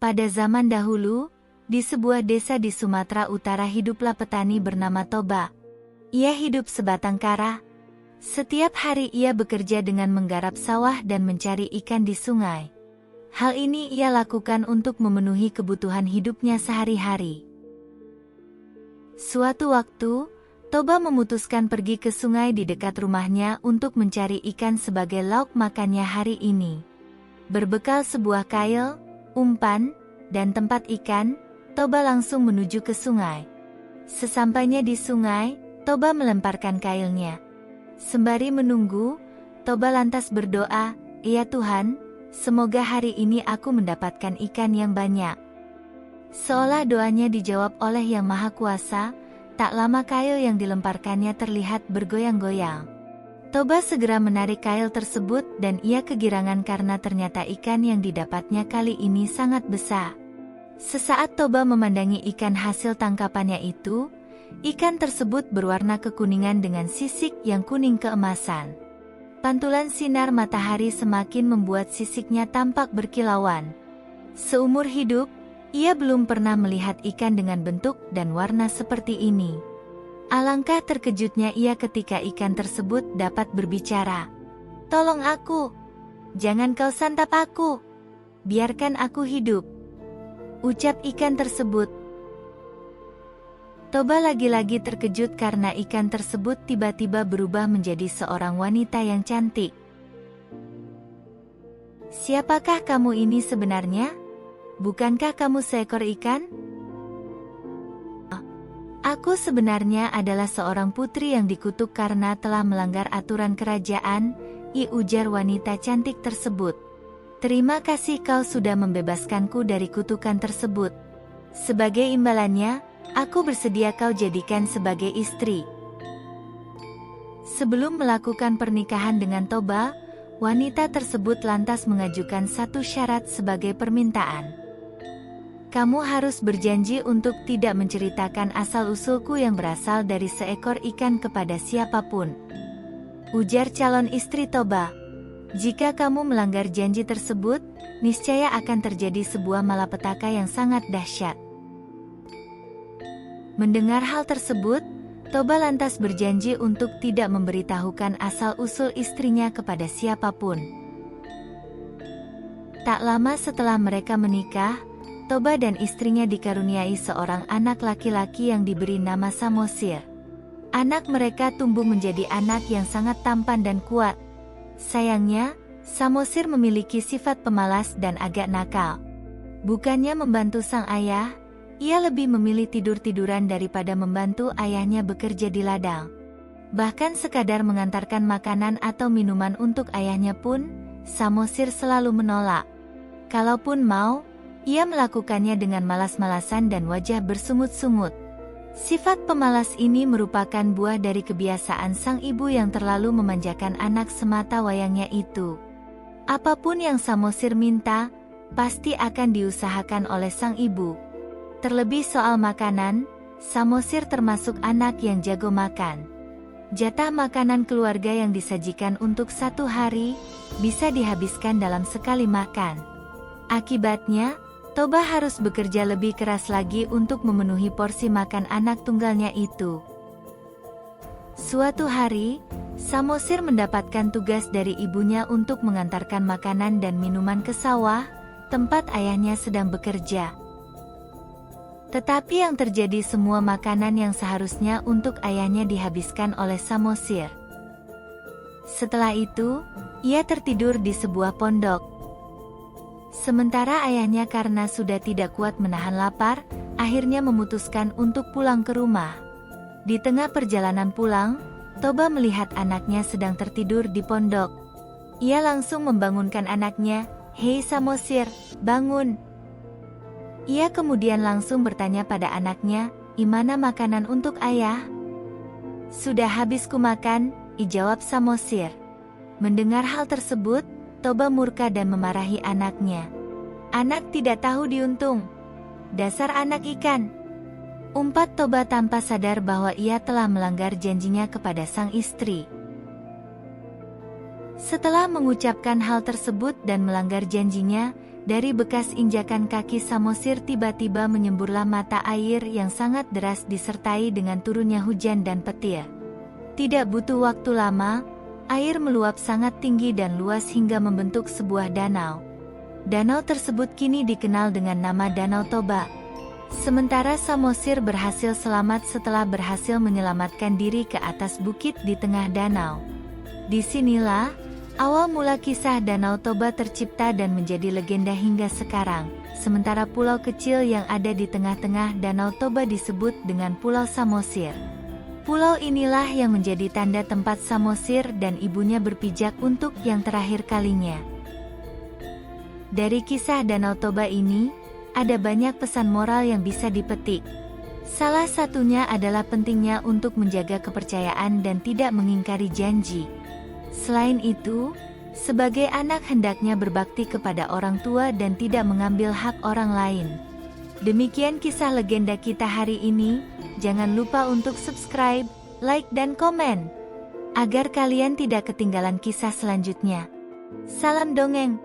Pada zaman dahulu, di sebuah desa di Sumatera Utara hiduplah petani bernama Toba. Ia hidup sebatang kara. Setiap hari ia bekerja dengan menggarap sawah dan mencari ikan di sungai. Hal ini ia lakukan untuk memenuhi kebutuhan hidupnya sehari-hari. Suatu waktu, Toba memutuskan pergi ke sungai di dekat rumahnya untuk mencari ikan sebagai lauk makannya hari ini. Berbekal sebuah kail, umpan, dan tempat ikan, Toba langsung menuju ke sungai. Sesampainya di sungai, Toba melemparkan kailnya. Sembari menunggu, Toba lantas berdoa, "Ya Tuhan, semoga hari ini aku mendapatkan ikan yang banyak." Seolah doanya dijawab oleh Yang Maha Kuasa, tak lama kail yang dilemparkannya terlihat bergoyang-goyang. Toba segera menarik kail tersebut dan ia kegirangan karena ternyata ikan yang didapatnya kali ini sangat besar. Sesaat Toba memandangi ikan hasil tangkapannya itu, ikan tersebut berwarna kekuningan dengan sisik yang kuning keemasan. Pantulan sinar matahari semakin membuat sisiknya tampak berkilauan. Seumur hidup, ia belum pernah melihat ikan dengan bentuk dan warna seperti ini. Alangkah terkejutnya ia ketika ikan tersebut dapat berbicara. "Tolong aku! Jangan kau santap aku! Biarkan aku hidup!" ucap ikan tersebut. Toba lagi-lagi terkejut karena ikan tersebut tiba-tiba berubah menjadi seorang wanita yang cantik. "Siapakah kamu ini sebenarnya? Bukankah kamu seekor ikan?" "Aku sebenarnya adalah seorang putri yang dikutuk karena telah melanggar aturan kerajaan," ujar wanita cantik tersebut. "Terima kasih kau sudah membebaskanku dari kutukan tersebut. Sebagai imbalannya, aku bersedia kau jadikan sebagai istri." Sebelum melakukan pernikahan dengan Toba, wanita tersebut lantas mengajukan satu syarat sebagai permintaan. "Kamu harus berjanji untuk tidak menceritakan asal-usulku yang berasal dari seekor ikan kepada siapapun," ujar calon istri Toba. "Jika kamu melanggar janji tersebut, niscaya akan terjadi sebuah malapetaka yang sangat dahsyat." Mendengar hal tersebut, Toba lantas berjanji untuk tidak memberitahukan asal-usul istrinya kepada siapapun. Tak lama setelah mereka menikah, Toba dan istrinya dikaruniai seorang anak laki-laki yang diberi nama Samosir. Anak mereka tumbuh menjadi anak yang sangat tampan dan kuat. Sayangnya, Samosir memiliki sifat pemalas dan agak nakal. Bukannya membantu sang ayah, ia lebih memilih tidur-tiduran daripada membantu ayahnya bekerja di ladang. Bahkan sekadar mengantarkan makanan atau minuman untuk ayahnya pun, Samosir selalu menolak. Kalaupun mau, ia melakukannya dengan malas-malasan dan wajah bersungut-sungut. Sifat pemalas ini merupakan buah dari kebiasaan sang ibu yang terlalu memanjakan anak semata wayangnya itu. Apapun yang Samosir minta, pasti akan diusahakan oleh sang ibu. Terlebih soal makanan, Samosir termasuk anak yang jago makan. Jatah makanan keluarga yang disajikan untuk satu hari, bisa dihabiskan dalam sekali makan. Akibatnya, Toba harus bekerja lebih keras lagi untuk memenuhi porsi makan anak tunggalnya itu. Suatu hari, Samosir mendapatkan tugas dari ibunya untuk mengantarkan makanan dan minuman ke sawah, tempat ayahnya sedang bekerja. Tetapi yang terjadi, semua makanan yang seharusnya untuk ayahnya dihabiskan oleh Samosir. Setelah itu, ia tertidur di sebuah pondok. Sementara ayahnya karena sudah tidak kuat menahan lapar, akhirnya memutuskan untuk pulang ke rumah. Di tengah perjalanan pulang, Toba melihat anaknya sedang tertidur di pondok. Ia langsung membangunkan anaknya, "Hei Samosir, bangun!" Ia kemudian langsung bertanya pada anaknya, "Imana makanan untuk ayah?" "Sudah habis kumakan," jawab Samosir. Mendengar hal tersebut, Toba murka dan memarahi anaknya. "Anak tidak tahu diuntung. Dasar anak ikan!" umpat Toba tanpa sadar bahwa ia telah melanggar janjinya kepada sang istri. Setelah mengucapkan hal tersebut dan melanggar janjinya, Dari bekas injakan kaki Samosir tiba-tiba menyemburlah mata air yang sangat deras disertai dengan turunnya hujan dan petir. Tidak butuh waktu lama, air meluap sangat tinggi dan luas hingga membentuk sebuah danau. Danau tersebut kini dikenal dengan nama Danau Toba. Sementara Samosir berhasil selamat setelah berhasil menyelamatkan diri ke atas bukit di tengah danau. Disinilah awal mula kisah Danau Toba tercipta dan menjadi legenda hingga sekarang, sementara pulau kecil yang ada di tengah-tengah Danau Toba disebut dengan Pulau Samosir. Pulau inilah yang menjadi tanda tempat Samosir dan ibunya berpijak untuk yang terakhir kalinya. Dari kisah Danau Toba ini, ada banyak pesan moral yang bisa dipetik. Salah satunya adalah pentingnya untuk menjaga kepercayaan dan tidak mengingkari janji. Selain itu, sebagai anak hendaknya berbakti kepada orang tua dan tidak mengambil hak orang lain. Demikian kisah legenda kita hari ini. Jangan lupa untuk subscribe, like dan komen, agar kalian tidak ketinggalan kisah selanjutnya. Salam dongeng.